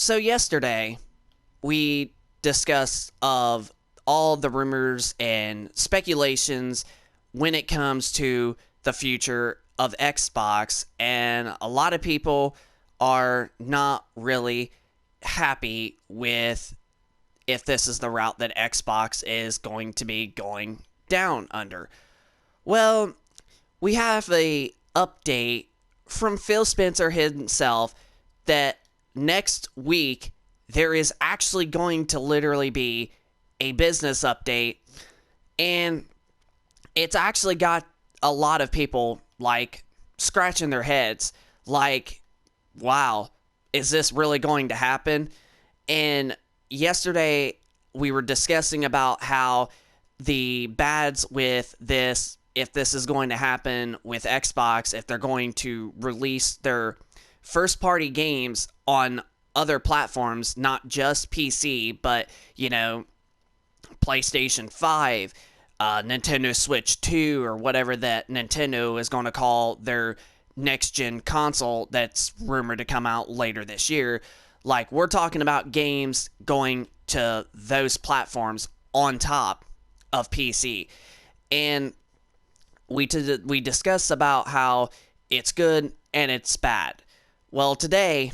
So yesterday we discussed of all the rumors and speculations when it comes to the future of Xbox, and a lot of people are not really happy with if this is the route that Xbox is going to be going down under. Well, we have a update from Phil Spencer himself that next week there is actually going to literally be a business update, and it's actually got a lot of people like scratching their heads like, wow, is this really going to happen? And yesterday we were discussing about how the bads with this, if this is going to happen with Xbox, if they're going to release their first party games on other platforms, not just PC, but, PlayStation 5, Nintendo Switch 2, or whatever that Nintendo is going to call their next gen console that's rumored to come out later this year. Like, we're talking about games going to those platforms on top of PC. And we discussed about how it's good and it's bad. Well, today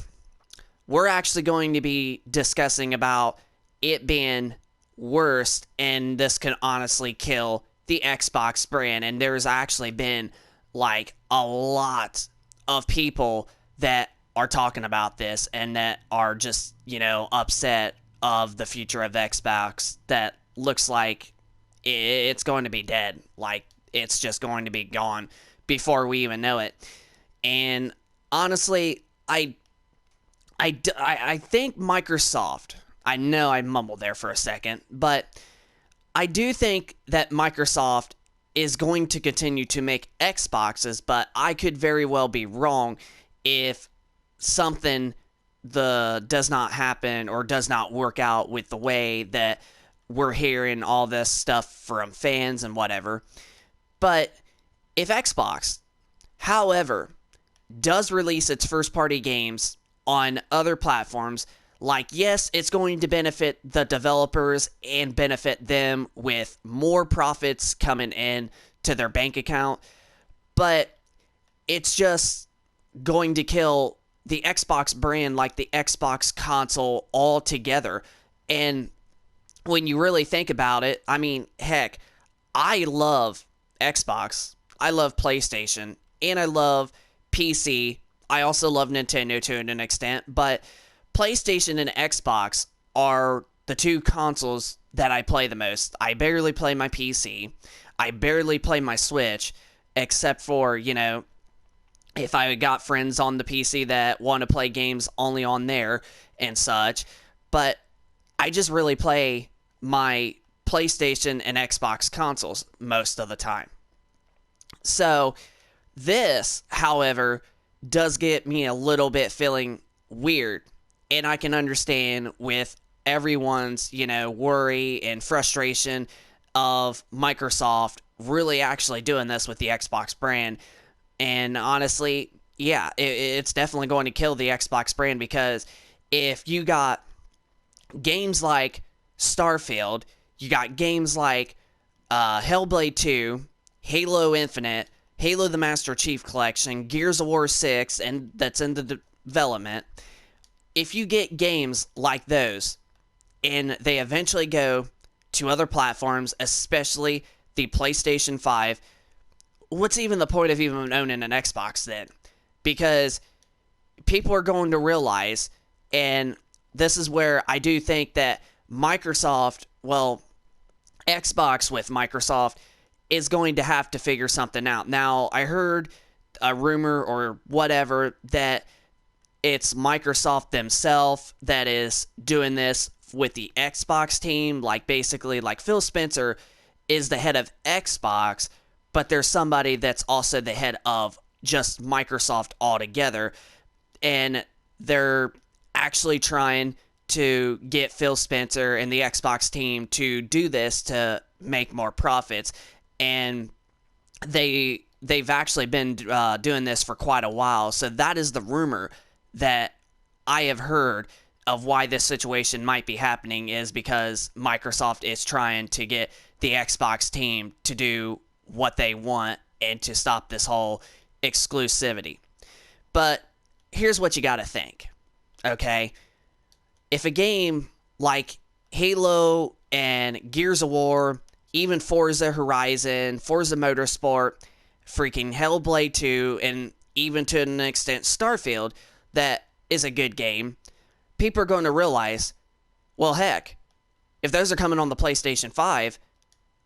we're actually going to be discussing about it being worse, and this can honestly kill the Xbox brand. And there's actually been like a lot of people that are talking about this and that are just, upset of the future of Xbox, that looks like it's going to be dead. Like, it's just going to be gone before we even know it. And honestly, I think Microsoft, I know I mumbled there for a second, but I do think that Microsoft is going to continue to make Xboxes, but I could very well be wrong if something does not happen or does not work out with the way that we're hearing all this stuff from fans and whatever. But if Xbox, however, does release its first party games on other platforms, like, yes, it's going to benefit the developers and benefit them with more profits coming in to their bank account, but it's just going to kill the Xbox brand, like the Xbox console altogether. And when you really think about it, I mean, heck, I love Xbox, I love PlayStation, and I love PC. I also love Nintendo to an extent, but PlayStation and Xbox are the two consoles that I play the most. I barely play my PC. I barely play my Switch, except for, if I got friends on the PC that want to play games only on there and such. But I just really play my PlayStation and Xbox consoles most of the time. So this, however, does get me a little bit feeling weird. And I can understand with everyone's, worry and frustration of Microsoft really actually doing this with the Xbox brand. And honestly, yeah, it's definitely going to kill the Xbox brand, because if you got games like Starfield, you got games like Hellblade 2, Halo Infinite, Halo the Master Chief Collection, Gears of War 6, and that's in the development. If you get games like those and they eventually go to other platforms, especially the PlayStation 5, what's even the point of even owning an Xbox then? Because people are going to realize, and this is where I do think that Microsoft, well, Xbox with Microsoft is going to have to figure something out. Now, I heard a rumor or whatever that it's Microsoft themselves that is doing this with the Xbox team. Like, basically, like, Phil Spencer is the head of Xbox, but there's somebody that's also the head of just Microsoft altogether. And they're actually trying to get Phil Spencer and the Xbox team to do this to make more profits. And they've actually been doing this for quite a while. So that is the rumor that I have heard of why this situation might be happening is because Microsoft is trying to get the Xbox team to do what they want and to stop this whole exclusivity. But here's what you got to think, okay? If a game like Halo and Gears of War, even Forza Horizon, Forza Motorsport, freaking Hellblade 2, and even to an extent Starfield, that is a good game, people are going to realize, well, heck, if those are coming on the PlayStation 5,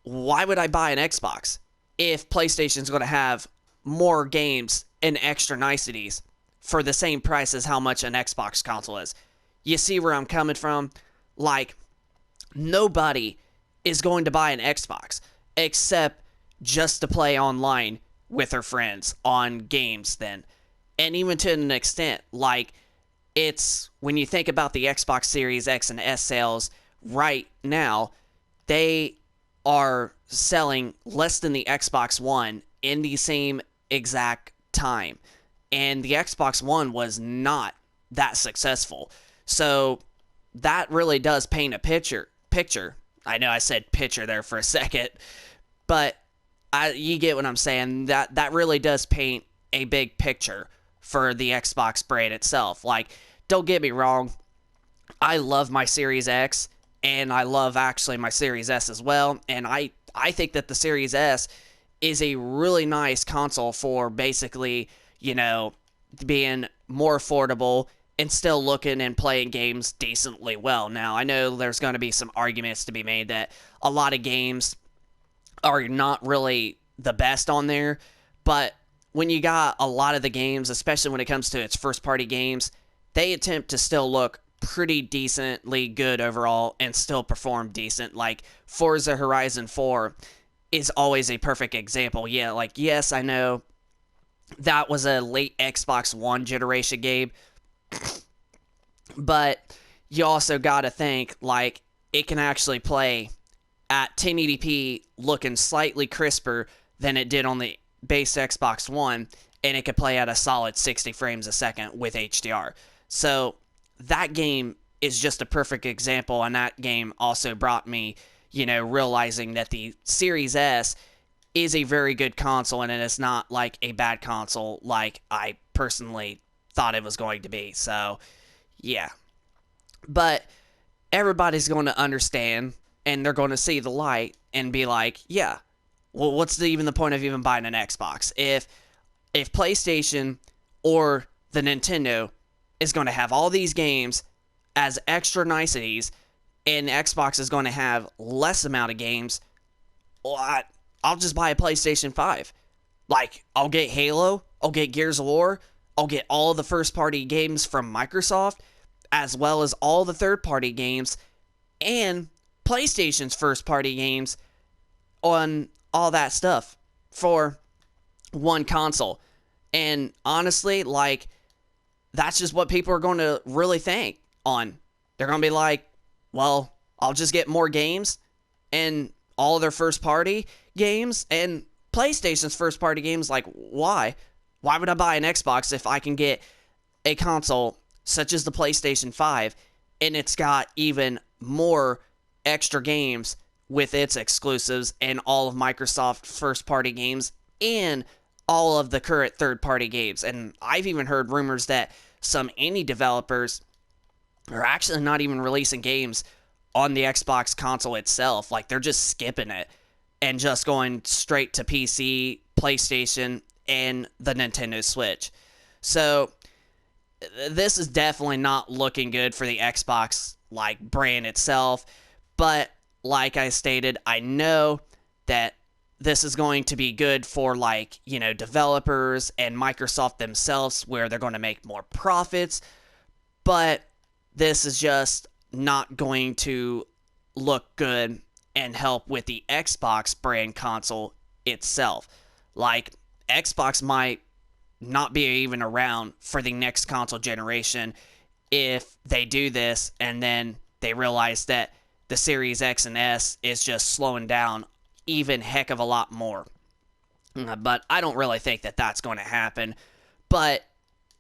why would I buy an Xbox if PlayStation's going to have more games and extra niceties for the same price as how much an Xbox console is? You see where I'm coming from? Like, nobody is going to buy an Xbox except just to play online with their friends on games then. And even to an extent, like, it's when you think about the Xbox Series X and S sales right now, they are selling less than the Xbox One in the same exact time. And the Xbox One was not that successful. So that really does paint a picture. I know I said picture there for a second, but you get what I'm saying. That really does paint a big picture for the Xbox brand itself. Like, don't get me wrong, I love my Series X, and I love actually my Series S as well, and I think that the Series S is a really nice console for basically, being more affordable and still looking and playing games decently well. Now, I know there's going to be some arguments to be made that a lot of games are not really the best on there, but when you got a lot of the games, especially when it comes to its first-party games, they attempt to still look pretty decently good overall and still perform decent. Like, Forza Horizon 4 is always a perfect example. Yeah, like, yes, I know that was a late Xbox One generation game, but you also got to think, like, it can actually play at 1080p looking slightly crisper than it did on the base Xbox One, and it could play at a solid 60 frames a second with HDR. So that game is just a perfect example, and that game also brought me, realizing that the Series S is a very good console, and it is not like a bad console like I personally thought it was going to be. So, yeah. But everybody's going to understand, and they're going to see the light and be like, yeah, well, what's even the point of even buying an Xbox? If PlayStation or the Nintendo is going to have all these games as extra niceties, and Xbox is going to have less amount of games, well, I'll just buy a PlayStation 5. Like, I'll get Halo, I'll get Gears of War, I'll get all the first-party games from Microsoft, as well as all the third-party games, and PlayStation's first-party games on all that stuff for one console. And honestly, like, that's just what people are going to really think on. They're going to be like, well, I'll just get more games and all their first-party games and PlayStation's first-party games. Like, why? Why would I buy an Xbox if I can get a console such as the PlayStation 5 and it's got even more extra games with its exclusives and all of Microsoft's first-party games and all of the current third-party games? And I've even heard rumors that some indie developers are actually not even releasing games on the Xbox console itself. Like, they're just skipping it and just going straight to PC, PlayStation, and the Nintendo Switch. So this is definitely not looking good for the Xbox, like, brand itself. But like I stated, I know that this is going to be good for, like, developers and Microsoft themselves, where they're going to make more profits. But this is just not going to look good and help with the Xbox brand console itself. Like, Xbox might not be even around for the next console generation if they do this and then they realize that the Series X and S is just slowing down even heck of a lot more. But I don't really think that that's going to happen. But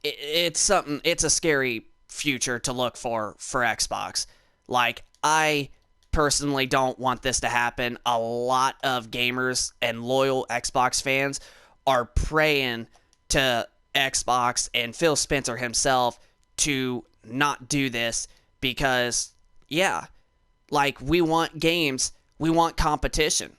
it's a scary future to look for Xbox. Like, I personally don't want this to happen. A lot of gamers and loyal Xbox fans are praying to Xbox and Phil Spencer himself to not do this because, yeah, like, we want games, we want competition,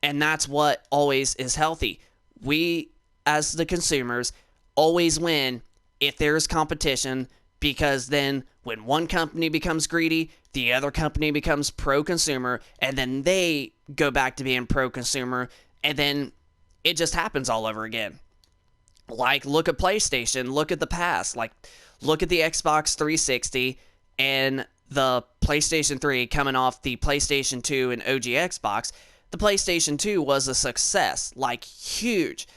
and that's what always is healthy. We, as the consumers, always win if there is competition, because then when one company becomes greedy, the other company becomes pro-consumer, and then they go back to being pro-consumer, and then it just happens all over again. Like, look at PlayStation, look at the past, like, look at the Xbox 360 and the PlayStation 3 coming off the PlayStation 2 and OG Xbox. The PlayStation 2 was a success, like, huge.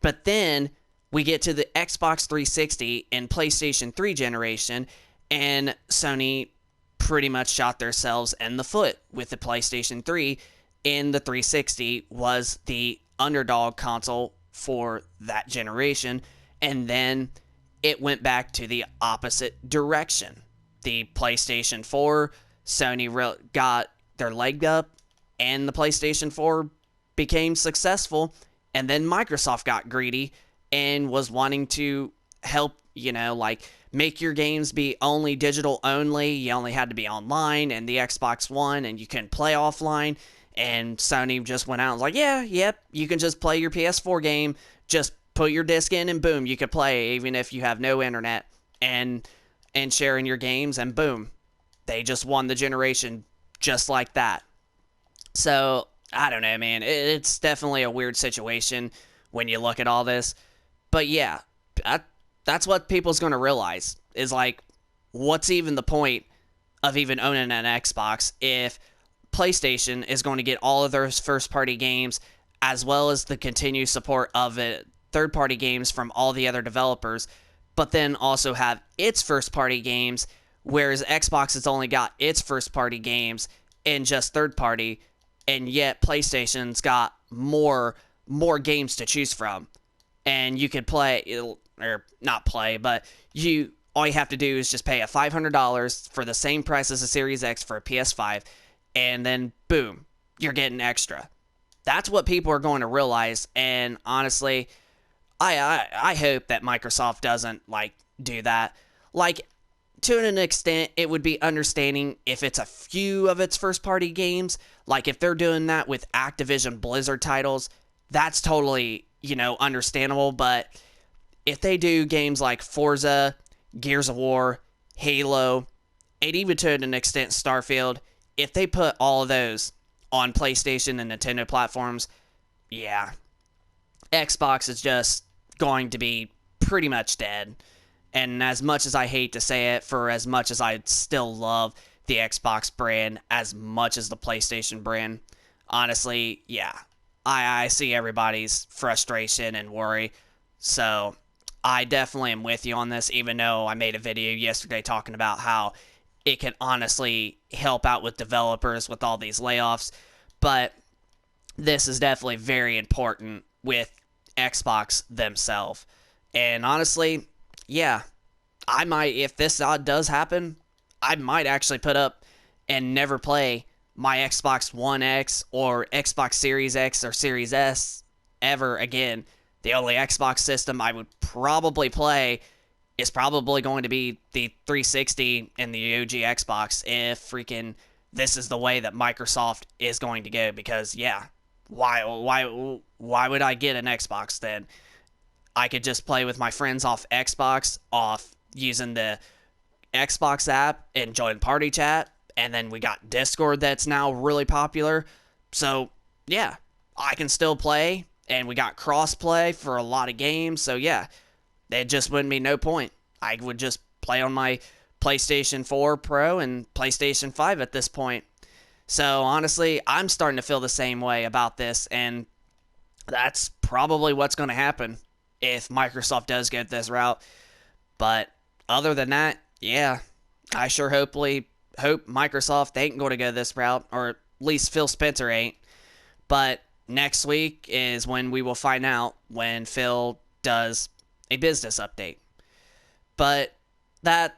But then we get to the Xbox 360 and PlayStation 3 generation, and Sony pretty much shot themselves in the foot with the PlayStation 3, and the 360 was the underdog console for that generation, and then it went back to the opposite direction. The PlayStation 4, Sony got their leg up, and the PlayStation 4 became successful, and then Microsoft got greedy and was wanting to help, like, make your games be only digital only. You only had to be online, and the Xbox One, and you couldn't play offline. And Sony just went out and was like, yep, you can just play your PS4 game, just put your disc in, and boom, you could play even if you have no internet, and sharing your games, and boom, they just won the generation just like that. So, I don't know, man. It's definitely a weird situation when you look at all this. But yeah, that's what people's going to realize is, like, what's even the point of even owning an Xbox if PlayStation is going to get all of their first-party games as well as the continued support of it, third-party games from all the other developers, but then also have its first-party games, whereas Xbox has only got its first-party games and just third-party, and yet PlayStation's got more games to choose from. And you could play, or not play, but all you have to do is just pay a $500 for the same price as a Series X for a PS5, and then boom, you're getting extra. That's what people are going to realize, and honestly, I hope that Microsoft doesn't, like, do that. Like, to an extent, it would be understanding if it's a few of its first-party games. Like, if they're doing that with Activision Blizzard titles, that's totally, understandable. But if they do games like Forza, Gears of War, Halo, and even to an extent Starfield, if they put all of those on PlayStation and Nintendo platforms, yeah, Xbox is just going to be pretty much dead. And as much as I hate to say it, for as much as I still love the Xbox brand as much as the PlayStation brand, honestly, yeah, I see everybody's frustration and worry. So I definitely am with you on this, even though I made a video yesterday talking about how it can honestly help out with developers with all these layoffs. But this is definitely very important with Xbox themselves. And honestly, yeah, I might, if this does happen, I might actually put up and never play my Xbox One X or Xbox Series X or Series S ever again. The only Xbox system I would probably play is probably going to be the 360 and the OG Xbox if freaking this is the way that Microsoft is going to go. Because, yeah, why would I get an Xbox then? I could just play with my friends off Xbox, off using the Xbox app and join party chat. And then we got Discord that's now really popular. So, yeah, I can still play. And we got cross-play for a lot of games. So, yeah, there just wouldn't be no point. I would just play on my PlayStation 4 Pro and PlayStation 5 at this point. So, honestly, I'm starting to feel the same way about this. And that's probably what's going to happen if Microsoft does go this route. But other than that, yeah, I sure hope Microsoft ain't going to go this route, or at least Phil Spencer ain't. But next week is when we will find out when Phil does a business update. But that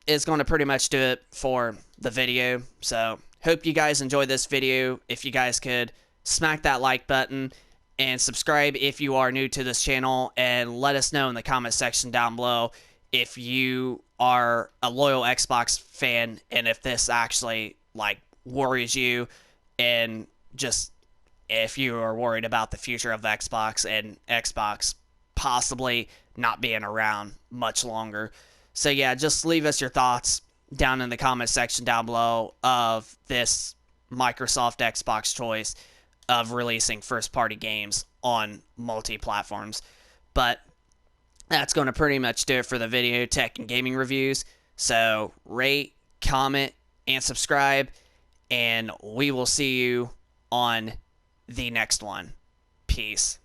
is going to pretty much do it for the video. So hope you guys enjoyed this video. If you guys could smack that like button and subscribe if you are new to this channel, and let us know in the comment section down below if you are a loyal Xbox fan and if this actually like worries you, and just if you are worried about the future of Xbox and Xbox possibly not being around much longer. So yeah, just leave us your thoughts down in the comment section down below of this Microsoft Xbox choice of releasing first-party games on multi-platforms. But that's going to pretty much do it for the video, tech, and gaming reviews. So rate, comment, and subscribe, and we will see you on the next one. Peace.